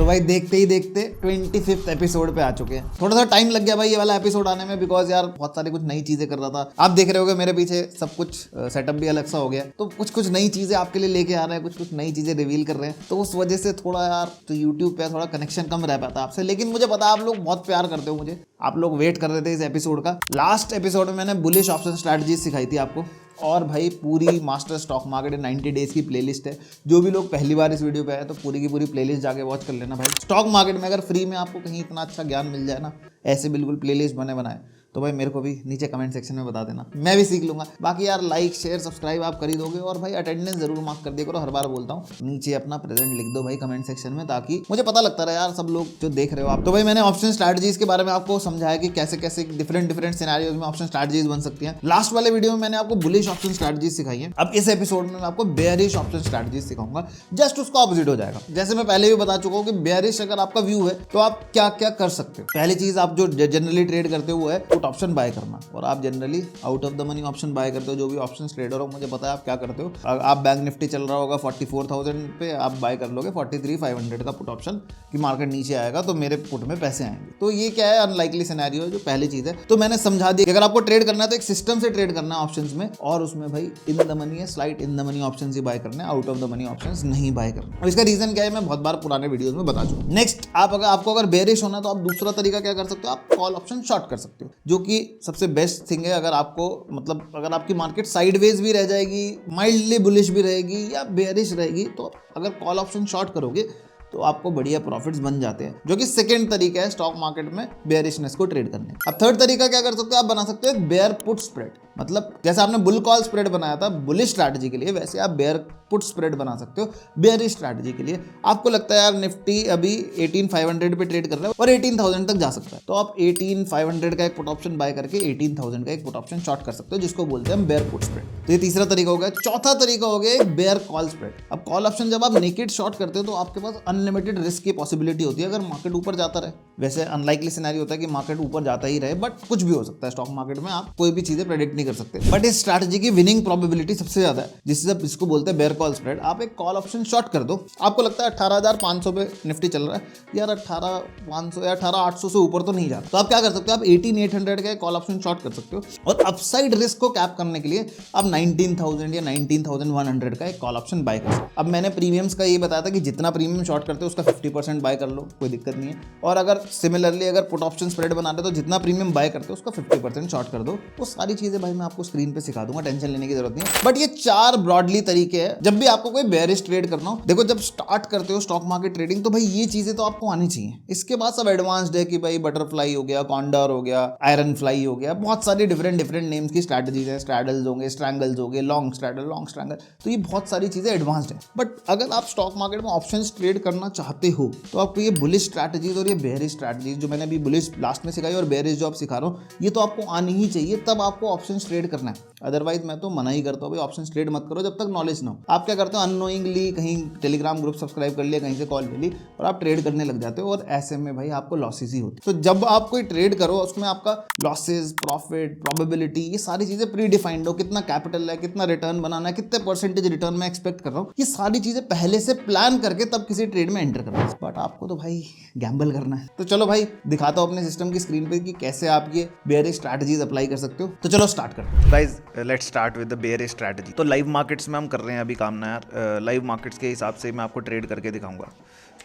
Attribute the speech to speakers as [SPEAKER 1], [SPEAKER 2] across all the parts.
[SPEAKER 1] तो भाई देखते ही देखते 25th एपिसोड पे आ चुके हैं। थोड़ा सा टाइम लग गया भाई ये वाला एपिसोड आने में, बिकॉज यार बहुत सारी कुछ नई चीजें कर रहा था। आप देख रहे होगे मेरे पीछे सब कुछ सेटअप भी अलग सा हो गया, तो कुछ कुछ नई चीजें आपके लिए लेके आ रहे हैं, कुछ कुछ नई चीजें रिवील कर रहे हैं। तो उस वजह से थोड़ा यार तो यूट्यूब पे थोड़ा कनेक्शन कम रह पाता आपसे, लेकिन मुझे पता आप लोग बहुत प्यार करते हो मुझे, आप लोग वेट कर रहे थे इस एपिसोड का। लास्ट एपिसोड में मैंने बुलिश ऑप्शन स्ट्रैटेजी सिखाई थी आपको, और भाई पूरी मास्टर स्टॉक मार्केट 90 डेज की प्लेलिस्ट है। जो भी लोग पहली बार इस वीडियो पे आए तो पूरी की पूरी प्लेलिस्ट जाके वॉच कर लेना भाई। स्टॉक मार्केट में अगर फ्री में आपको कहीं इतना अच्छा ज्ञान मिल जाए ना, ऐसे बिल्कुल प्लेलिस्ट बने बनाए, तो भाई मेरे को भी नीचे कमेंट सेक्शन में बता देना, मैं भी सीख लूंगा। बाकी यार लाइक शेयर सब्सक्राइब आप कर ही दोगे, और भाई अटेंडेंस जरूर मार्क कर दिया करो, हर बार बोलता हूँ। नीचे अपना प्रेजेंट लिख दो भाई कमेंट सेक्शन में, ताकि मुझे पता लगता रहे यार सब लोग जो देख रहे हो आप। तो भाई मैंने ऑप्शन स्ट्रैटेजीज के बारे में आपको समझाया कि कैसे कैसे डिफरेंट सिनेरियोज में ऑप्शन स्ट्रैटेजीज बन सकती हैं। लास्ट वाले वीडियो में मैंने आपको बुलिश ऑप्शन स्ट्रैटेजीज सिखाई है। अब इस एपिसोड में मैं आपको बेयरिश ऑप्शन स्ट्रैटेजीज सिखाऊंगा, जस्ट उसका ऑपोजिट हो जाएगा। जैसे मैं पहले भी बता चुका हूँ कि बेयरिश अगर आपका व्यू है तो आप क्या क्या कर सकते हो। पहली चीज आप जो जनरली ट्रेड करते हो वो है पुट ऑप्शन बाय करना, और आप generally out of the money option buy करते हो। जो भी ऑप्शन ट्रेडर हो मुझे पता है आप क्या करते हो। आप बैंक निफ्टी चल रहा होगा 44,000 पे, आप बाय कर लोगे 43,500 का पुट ऑप्शन कि मार्केट नीचे आएगा तो मेरे पुट में पैसे आएंगे। तो ये क्या है, अनलाइकली सिनेरियो है, जो पहली चीज है। तो मैंने समझा दिया कि अगर आपको ट्रेड करना है तो एक सिस्टम से ट्रेड करना है ऑप्शंस में, और उसमें भाई इन द मनी है, slight in the money options ही बाय करना है, out of the money options नहीं बाय करना। और इसका रीजन क्या है मैं बहुत बार पुराने वीडियोस में बता चुका हूं। नेक्स्ट आपको अगर बेरिश होना तो आप दूसरा तरीका क्या कर सकते हो, आप कॉल ऑप्शन शॉर्ट कर सकते हो, जो कि सबसे बेस्ट थिंग है। अगर आपको मतलब अगर आपकी मार्केट साइडवेज भी रह जाएगी, माइल्डली बुलिश भी रहेगी या बेयरिश रहेगी, तो अगर कॉल ऑप्शन शॉर्ट करोगे तो आपको बढ़िया प्रॉफिट्स बन जाते हैं, जो कि सेकंड तरीका है स्टॉक मार्केट में बेयरिशनेस को ट्रेड करने। अब थर्ड तरीका क्या कर सकते हो, आप बना सकते हो एक बेयर पुट स्प्रेड। मतलब जैसे आपने बुल कॉल स्प्रेड बनाया था बुलिश स्ट्रैटेजी के लिए, वैसे आप बेयर पुट स्प्रेड बना सकते हो बेयरिश स्ट्रैटेजी के लिए। आपको लगता है यार निफ्टी अभी 18,500 पे ट्रेड कर रहा है और 18,000 तक जा सकता है, तो आप 18,500 का एक पुट ऑप्शन बाय करके 18,000 का एक पुट ऑप्शन शॉर्ट कर सकते हो, जिसको बोलते हैं बेयर पुट स्प्रेड। तो ये तीसरा तरीका हो गया। चौथा तरीका हो गया एक बेयर कॉल स्प्रेड। अब कॉल ऑप्शन जब आप नेकेड शॉर्ट करते हो तो आपके पास अनलिमिटेड रिस्क की पॉसिबिलिटी होती है अगर मार्केट ऊपर जाता रहे। वैसे अनलाइकली सिनेरियो होता है कि मार्केट ऊपर जाता ही रहे, बट कुछ भी हो सकता है स्टॉक मार्केट में, आप कोई भी चीजें प्रेडिक्ट नहीं कर सकते। बट इस स्ट्रैटेजी की विनिंग प्रोबेबिलिटी सबसे ज्यादा है, जिसको बोलते हैं बेयर कॉल स्प्रेड। आप एक कॉल ऑप्शन शॉर्ट कर दो, आपको लगता है 18,500 पे निफ्टी चल रहा है, यार 18,500 या 18,800 से ऊपर तो नहीं जाता, तो आप क्या कर सकते हो, आप 18,800 का कॉल ऑप्शन शॉर्ट कर सकते हो। और अपसाइड रिस्क को कैप करने के लिए आप 19,000 या 19,100 का एक कॉल ऑप्शन बाय कर सकते हो। अब मैंने प्रीमियम्स का ये बताया था कि जितना प्रीमियम शॉर्ट करते हो उसका 50% बाय कर लो, कोई दिक्कत नहीं है। और अगर सिमिलरली अगर पुट ऑप्शन स्प्रेड बना रहे हो तो जितना प्रीमियम बाय करते हो उसका 50% शॉर्ट कर दो। वो सारी चीजें भाई मैं आपको स्क्रीन पे सिखा दूंगा, टेंशन लेने की जरूरत नहीं है। बट ये 4 ब्रॉडली तरीके हैं जब भी आपको कोई बेयरिश ट्रेड करना हो। देखो जब स्टार्ट करते हो स्टॉक मार्केट ट्रेडिंग तो भाई ये चीजें तो आपको आनी चाहिए। इसके बाद सब एडवांस्ड है कि भाई बटरफ्लाई हो गया, कॉन्डर हो गया, आयरन फ्लाई हो गया, बहुत सारी डिफरेंट नेम्स की स्ट्रैटेजीज है। स्ट्रैडल्स होंगे, स्ट्रैंगल्स होंगे, लॉन्ग स्ट्रैडल, लॉन्ग स्ट्रैंगल, तो ये बहुत सारी चीजें एडवांस्ड है। बट अगर आप स्टॉक मार्केट में ऑप्शंस ट्रेड करना चाहते हो तो आपको ये बुलिश स्ट्रैटेजीज और ये बेयरिश स्ट्रैटेजीज जो मैंने अभी बुलिश लास्ट में सिखाई और बेयरिश जो आप सिखा रहा हूँ, ये तो आपको आनी ही चाहिए, तब आपको ऑप्शंस ट्रेड करना है। अदरवाइज मैं तो मना ही करता हूँ भाई ऑप्शंस ट्रेड मत करो जब तक नॉलेज ना हो। आप क्या करते हो, अननोइंगली कहीं टेलीग्राम ग्रुप सब्सक्राइब कर लिया, कहीं से कॉल ले ली और आप ट्रेड करने लग जाते हो, और ऐसे में भाई आपको लॉसेस ही होती है। तो जब आप कोई ट्रेड करो उसमें आपका लॉसेस, प्रॉफिट, प्रोबेबिलिटी, ये सारी चीजें प्री डिफाइंड हो। कितना कैपिटल है, कितना रिटर्न बनाना है, कितने परसेंटेज रिटर्न मैं एक्सपेक्ट कर रहा हूँ, ये सारी चीजें पहले से प्लान करके तब किसी ट्रेड में एंटर करना है। बट आपको तो भाई गैम्बल करना है। तो चलो भाई दिखाता हूँ अपने सिस्टम की स्क्रीन पे कि कैसे आप ये बेयरिश स्ट्रैटेजीज अप्लाई कर सकते हो। तो चलो स्टार्ट करते हैं।
[SPEAKER 2] Guys let's start with the bearish strategy. तो लाइव मार्केट्स में हम कर रहे हैं अभी काम ना यार। लाइव मार्केट्स के हिसाब से मैं आपको ट्रेड करके दिखाऊंगा,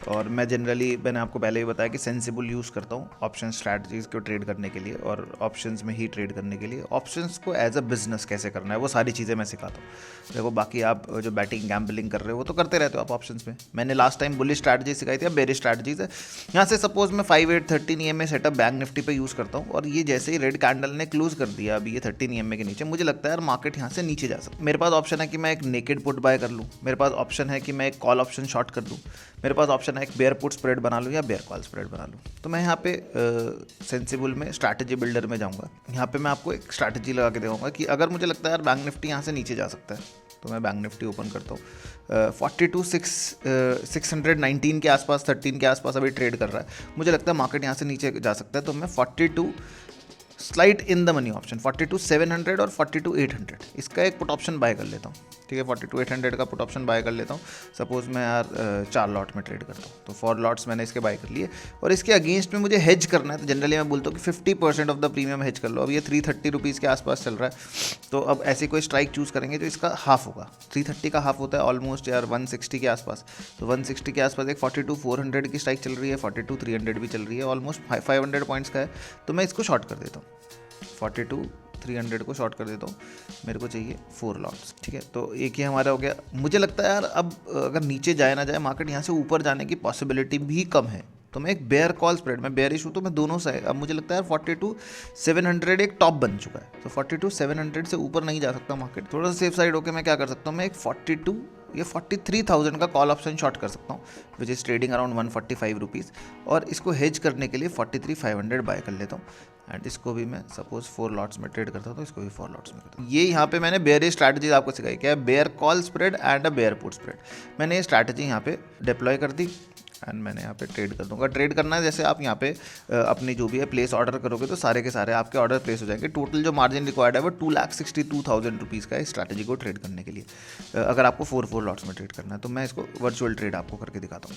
[SPEAKER 2] और मैं जनरली मैंने आपको पहले ही बताया कि सेंसिबल यूज़ करता हूँ ऑप्शन स्ट्रैटेजीज को ट्रेड करने के लिए, और ऑप्शंस में ही ट्रेड करने के लिए। ऑप्शंस को एज अ बिजनेस कैसे करना है वो सारी चीज़ें मैं सिखाता हूँ। देखो बाकी आप जो बैटिंग गैम्बलिंग कर रहे हो वो तो करते रहते हो आप ऑप्शंस में। मैंने लास्ट टाइम बुलिश स्ट्रैटेजी सिखाई थी, अब बेयरिश स्ट्रैटेजीज है। यहाँ से सपोज मैं 5813 EMA सेटअप बैंक निफ्टी पे यूज़ करता हूँ, और ये जैसे ही रेड कैंडल ने क्लोज कर दिया अभी ये 13 EMA के नीचे, मुझे लगता है यार मार्केट यहाँ से नीचे जा सकता है। मेरे पास ऑप्शन है कि मैं एक नेकेड पुट बाय कर लूँ, मेरे पास ऑप्शन है कि मैं एक कॉल ऑप्शन शॉर्ट कर दूँ, मेरे पास ऑप्शन है एक बेयर पुट स्प्रेड बना लूँ या बेयर कॉल स्प्रेड बना लूँ। तो मैं यहाँ पे सेंसिबल में स्ट्रैटेजी बिल्डर में जाऊँगा। यहाँ पे मैं आपको एक स्ट्रैटेजी लगा के दूँगा कि अगर मुझे लगता है यार बैंक निफ्टी यहाँ से नीचे जा सकता है तो मैं बैंक निफ्टी ओपन करता हूँ। 42,619 के आसपास, 13 के आसपास अभी ट्रेड कर रहा है, मुझे लगता है मार्केट यहाँ से नीचे जा सकता है, तो मैं 42 slide in the money option 42,700 और 42,800 इसका एक पुट ऑप्शन बाय कर लेता हूँ, ठीक है। 42,800 का पुट ऑप्शन बाय कर लेता हूँ। सपोज मैं यार 4 लॉट में ट्रेड करता हूँ, तो 4 लॉट्स मैंने इसके बाय कर लिए और इसके अगेंस्ट में मुझे हेज करना है। तो जनरली मैं बोलता हूँ कि 50% ऑफ द प्रीमियम हेज कर लो। अब ये 330 रुपीज़ के आसपास चल रहा है, तो अब ऐसे कोई स्ट्राइक चूज़ करेंगे तो इसका हाफ होगा। 330 का हाफ होता है ऑलमोस्ट यार 160 के आसपास। तो 160 के आसपास एक 42,400 की स्ट्राइक चल रही है, 42,300 भी चल रही है, ऑलमोस्ट 500 पॉइंट्स का है। तो मैं इसको शॉर्ट कर देता हूँ, 42,300 को शॉर्ट कर देता हूँ। मेरे को चाहिए 4 लॉट्स, ठीक है। तो एक ही हमारा हो गया। मुझे लगता है यार अब अगर नीचे जाए ना जाए मार्केट, यहाँ से ऊपर जाने की पॉसिबिलिटी भी कम है, तो मैं एक बेयर कॉल स्प्रेड में बेयरिश हूँ, तो मैं दोनों से अब मुझे लगता है 42,700 एक टॉप बन चुका है। तो 42,700 से ऊपर नहीं जा सकता मार्केट। थोड़ा सा सेफ साइड होकर मैं क्या कर सकता हूँ, मैं एक 42 या 43,000 का कॉल ऑप्शन शॉर्ट कर सकता हूँ, which is trading around 145 rupees, और इसको हेज करने के लिए 43,500 बाय कर लेता हूँ। एंड इसको भी मैं सपोज 4 लॉट्स में ट्रेड करता हूँ, तो इसको भी 4 लॉट्स में करता हूँ। ये यहाँ पे मैंने बेयरिश स्ट्रैटेजी आपको सिखाई, क्या है bear call spread and a bear put spread. मैंने ये स्ट्रैटेजी यहाँ पे डिप्लॉय कर दी एंड मैंने यहाँ पे ट्रेड कर दूंगा। ट्रेड करना है जैसे आप यहाँ पे अपनी जो भी है प्लेस ऑर्डर करोगे तो सारे के सारे आपके ऑर्डर प्लेस हो जाएंगे। टोटल जो मार्जिन रिक्वायर्ड है वो 2,62,000 रुपीज़ का है इस स्ट्रैटेजी को ट्रेड करने के लिए। अगर आपको 4 लॉट्स में ट्रेड करना है तो मैं इसको वर्चुअल ट्रेड आपको करके दिखाता हूँ।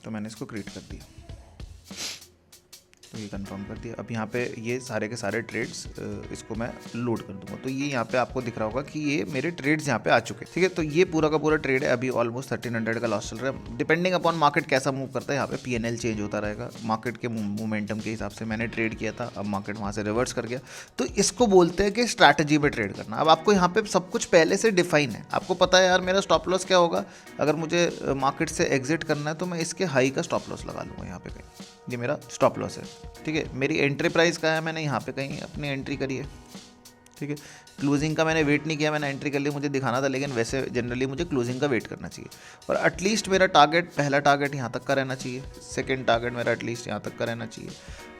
[SPEAKER 2] तो मैंने इसको क्रिएट कर दिया, तो ये कंफर्म कर दिया। अब यहाँ पे ये सारे के सारे ट्रेड्स इसको मैं लोड कर दूंगा, तो ये यहाँ पे आपको दिख रहा होगा कि ये मेरे ट्रेड्स यहाँ पे आ चुके हैं, ठीक है। तो ये पूरा का पूरा ट्रेड है, अभी ऑलमोस्ट 1300 का लॉस चल रहा है। डिपेंडिंग अपॉन मार्केट कैसा मूव करता है, यहाँ पे PNL चेंज होता रहेगा मार्केट के मोमेंटम के हिसाब से। मैंने ट्रेड किया था, अब मार्केट वहाँ से रिवर्स कर गया, तो इसको बोलते हैं कि स्ट्रैटेजी पे ट्रेड करना। अब आपको यहाँ पे सब कुछ पहले से डिफाइन है, आपको पता है यार मेरा स्टॉप लॉस क्या होगा। अगर मुझे मार्केट से एग्जिट करना है तो मैं इसके हाई का स्टॉप लॉस लगा लूँगा यहाँ पे कहीं, ये मेरा स्टॉप लॉस है, ठीक है। मेरी एंट्री प्राइस का है, मैंने यहाँ पे कहीं अपनी एंट्री करी है, ठीक है। क्लोजिंग का मैंने वेट नहीं किया, मैंने एंट्री कर ली, मुझे दिखाना था, लेकिन वैसे जनरली मुझे क्लोजिंग का वेट करना चाहिए। और एटलीस्ट मेरा टारगेट, पहला टारगेट यहाँ तक का रहना चाहिए, सेकंड टारगेट मेरा एटलीस्ट यहाँ तक का रहना चाहिए,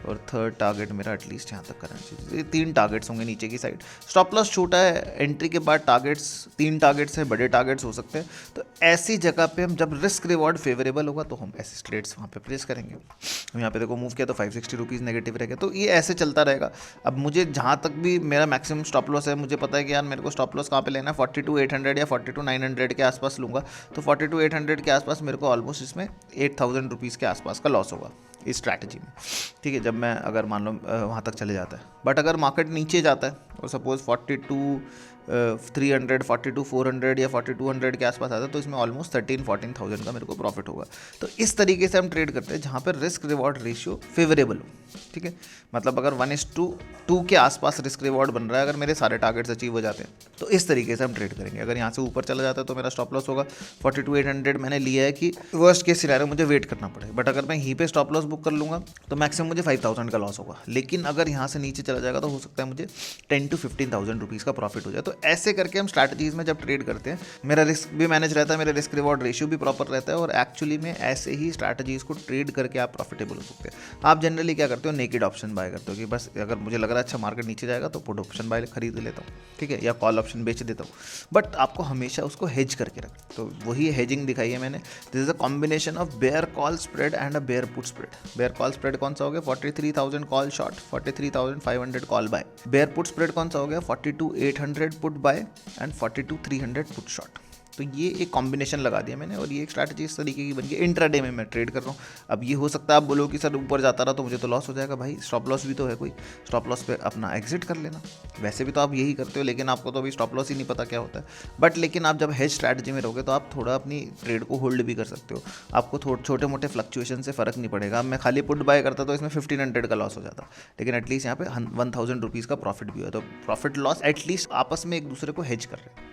[SPEAKER 2] और थर्ड टारगेट मेरा एटलीस्ट यहाँ तक का रहना चाहिए। ये 3 टारगेट्स होंगे नीचे की साइड। स्टॉप लॉस छोटा है, एंट्री के बाद टारगेट्स 3 टारगेट्स है, बड़े टारगेट्स हो सकते हैं। तो ऐसी जगह पे हम जब रिस्क रिवॉर्ड फेवरेबल होगा तो हम ऐसे ट्रेड्स वहाँ पे प्लेस करेंगे। हम यहाँ पे देखो मूव किया तो 560 रुपीज़ नेगेटिव रहेगा, तो ये ऐसे चलता रहेगा। अब मुझे जहाँ तक भी मेरा मैक्सिमम स्टॉप लॉस है, मुझे पता है कि यार मेरे को स्टॉप लॉस कहाँ पे लेना है, 42,800 या 42,900 के आसपास लूँगा। तो 42,800 के आसपास मेरे को ऑलमोस्ट इसमें 8,000 रुपीज़ के आसपास का लॉस होगा इस स्ट्रैटेजी में, ठीक है। जब मैं अगर मान लो वहाँ तक चले जाता है, बट अगर मार्केट नीचे जाता है और सपोज 42,300, 42,400 या 42,100 के आसपास आता है, तो इसमें ऑलमोस्ट 13,000-14,000 का मेरे को प्रॉफिट होगा। तो इस तरीके से हम ट्रेड करते हैं जहाँ पर रिस्क रिवॉर्ड रेशियो फेवरेबल हो, ठीक है। मतलब अगर 1:2 के आसपास रिस्क रिवॉर्ड बन रहा है, अगर मेरे सारे टारगेट्स अचीव हो जाते हैं, तो इस तरीके से हम ट्रेड करेंगे। अगर यहाँ से ऊपर चला जाता है तो मेरा स्टॉप लॉस होगा 42,800। मैंने लिया है कि वर्स्ट केस सिनेरियो मुझे वेट करना पड़े, बट अगर मैं यहीं पे स्टॉप लॉस बुक कर लूँगा तो मैक्सिमम मुझे 5,000 का लॉस होगा। लेकिन अगर यहाँ से नीचे चला जाएगा तो हो सकता है मुझे 10,000-15,000 रुपीज़ का प्रॉफिट हो जाए। तो ऐसे करके हम स्ट्रैटेजीज में जब ट्रेड करते हैं, मेरा रिस्क भी मैनेज रहता है, मेरा रिस्क रिवॉर्ड रेशियो भी प्रॉपर रहता है, और एक्चुअली में ऐसे ही स्ट्रैटेजीज को ट्रेड करके आप प्रॉफिटेबल हो सकते हैं। आप जनरली क्या करते हो, नेकेड ऑप्शन बाय करते हो कि बस अगर मुझे लग रहा है अच्छा मार्केट नीचे जाएगा तो पुट ऑप्शन बाय खरीद लेता हूँ, ठीक है, या कॉल ऑप्शन बेच देता हूँ। बट आपको हमेशा उसको हेज करके रखना, तो वही हेजिंग दिखाई है मैंने। This is a combination of bear call spread and a bear put spread. Bear call spread कौन सा हो गया, 43,000 call short, 43,500 call buy. Bear put spread कौन सा हो गया, 42,800 put buy and 42,300 put short. तो ये एक कॉम्बिनेशन लगा दिया मैंने, और ये एक स्ट्रैटेजी इस तरीके की बन गई। इंट्राडे में मैं ट्रेड कर रहा हूँ। अब ये हो सकता है आप बोलो कि सर ऊपर जाता रहा तो मुझे तो लॉस हो जाएगा। भाई स्टॉप लॉस भी तो है कोई, स्टॉप लॉस पे अपना एग्जिट कर लेना। वैसे भी तो आप यही करते हो, लेकिन आपको तो अभी स्टॉप लॉस ही नहीं पता क्या होता है। बट लेकिन आप जब हेज स्ट्रैटेजी में रहोगे तो आप थोड़ा अपनी ट्रेड को होल्ड भी कर सकते हो। आपको थोड़े छोटे मोटे फ्लक्चुएशन से फ़र्क नहीं पड़ेगा। अब मैं खाली पुट बाय करता तो इसमें 1,500 का लॉस हो जाता, लेकिन एटलीस्ट यहाँ पे 1,000 रुपीज़ का प्रॉफिट भी हुआ। तो प्रॉफिट लॉस एटलीस्ट आपस में एक दूसरे को हेज कर रहे हैं।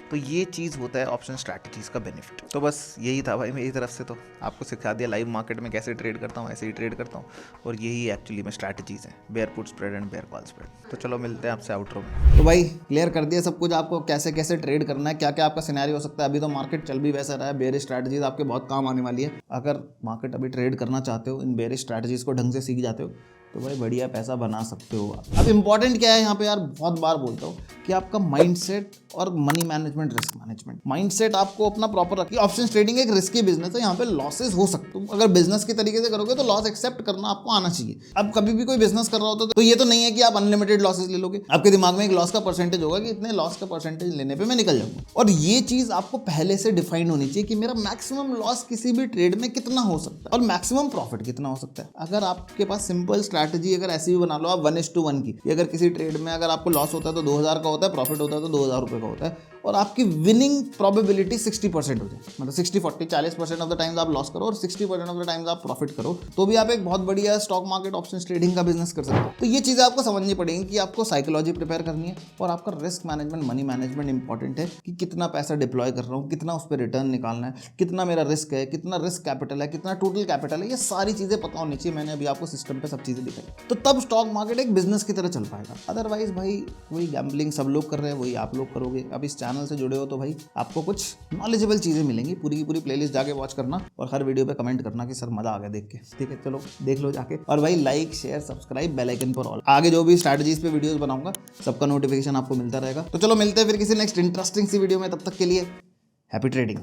[SPEAKER 2] तो ये चीज़ होता है ऑप्शन स्ट्रैटेजीज का बेनिफिट। तो बस यही था भाई मेरी तरफ से, तो आपको सिखा दिया लाइव मार्केट में कैसे ट्रेड करता हूँ, ऐसे ही ट्रेड करता हूँ। और यही एक्चुअली में स्ट्रैटेजीज हैं, bear put spread and bear call spread. तो चलो मिलते हैं आपसे आउटरो में।
[SPEAKER 1] तो भाई क्लियर कर दिया सब कुछ आपको, कैसे कैसे ट्रेड करना है, क्या क्या आपका सिनेरियो हो सकता है। अभी तो मार्केट चल भी वैसा रहा है, बेयरिश स्ट्रैटेजीज आपके बहुत काम आने वाली है। अगर मार्केट अभी ट्रेड करना चाहते हो, इन बेयरिश स्ट्रैटेजीज को ढंग से सीख जाते हो तो भाई बढ़िया पैसा बना सकते हो आप। अब इंपॉर्टेंट क्या है यहाँ पे यार, बहुत बार बोलता हूँ कि आपका माइंडसेट और money management, risk management. Mindset आपको अपना प्रॉपर रखिए। ऑप्शन ट्रेडिंग एक रिस्की बिजनेस है, यहाँ पे लॉसेस हो सकते हैं। अगर बिजनेस के तरीके से करोगे तो लॉस एक्सेप्ट करना आपको आना चाहिए। अब कभी भी कोई बिजनेस कर रहा होता है तो ये तो नहीं है कि आप अनलिमिटेड लॉसेस ले लोगे। आपके दिमाग में एक लॉस का परसेंटेज होगा कि इतने लॉस का परसेंटेज लेने पे मैं निकल जाऊंगा, और ये चीज आपको पहले से डिफाइन होनी चाहिए कि मेरा मैक्सिमम लॉस किसी भी ट्रेड में कितना हो सकता है और मैक्सिमम प्रॉफिट कितना हो सकता है। अगर आपके पास सिंपल स्ट्रैटेजी अगर ऐसी भी बना लो आप 1:1 की, अगर किसी ट्रेड में अगर आपको लॉस होता है तो 2000 का होता है, प्रॉफिट होता है तो 2000 रुपये का होता है, और आपकी विनिंग प्रोबेबिलिटी 60% हो जाए, मतलब 60-40, 40% ऑफ द टाइम्स आप लॉस करो और 60% ऑफ द टाइम्स आप प्रॉफिट करो, तो भी आप एक बहुत बढ़िया स्टॉक मार्केट ऑप्शन ट्रेडिंग का बिजनेस कर सकते हो। तो ये चीज़ें आपको समझनी पड़ेगी कि आपको साइकोलॉजी प्रिपेयर करनी है और आपका risk management, money management important है कि कितना पैसा डिप्लॉय कर रहा हूँ, कितना उस पर रिटर्न निकालना है, कितना मेरा रिस्क है, कितना रिस्क कैपिटल है, कितना टोटल कैपिटल है, ये सारी चीज़ें पता होनी चाहिए। मैंने अभी आपको सिस्टम पे सब चीज़ें दिखाई, तो तब स्टॉक मार्केट एक बिजनेस की तरह चल पाएगा। अदरवाइज भाई वही गैम्बलिंग सब लोग कर रहे हैं, वही आप लोग करोगे। अब इस चैनल से जुड़े हो तो भाई आपको कुछ नॉलेजेबल चीज़ें मिलेंगी। पूरी की पूरी प्लेलिस्ट जाके वॉच करना और हर वीडियो पे कमेंट करना कि सर मज़ा आ गया देख के। ठीक है, चलो देख लो जाके, और भाई like share subscribe bell icon पर ऑल। आगे जो भी स्ट्रैटेजीज पे वीडियोस बनाऊंगा सबका नोटिफिकेशन आपको मिलता रहेगा। तो चलो मिलते हैं फिर किसी नेक्स्ट इंटरेस्टिंग सी वीडियो में, तब तक के लिए हैप्पी ट्रेडिंग।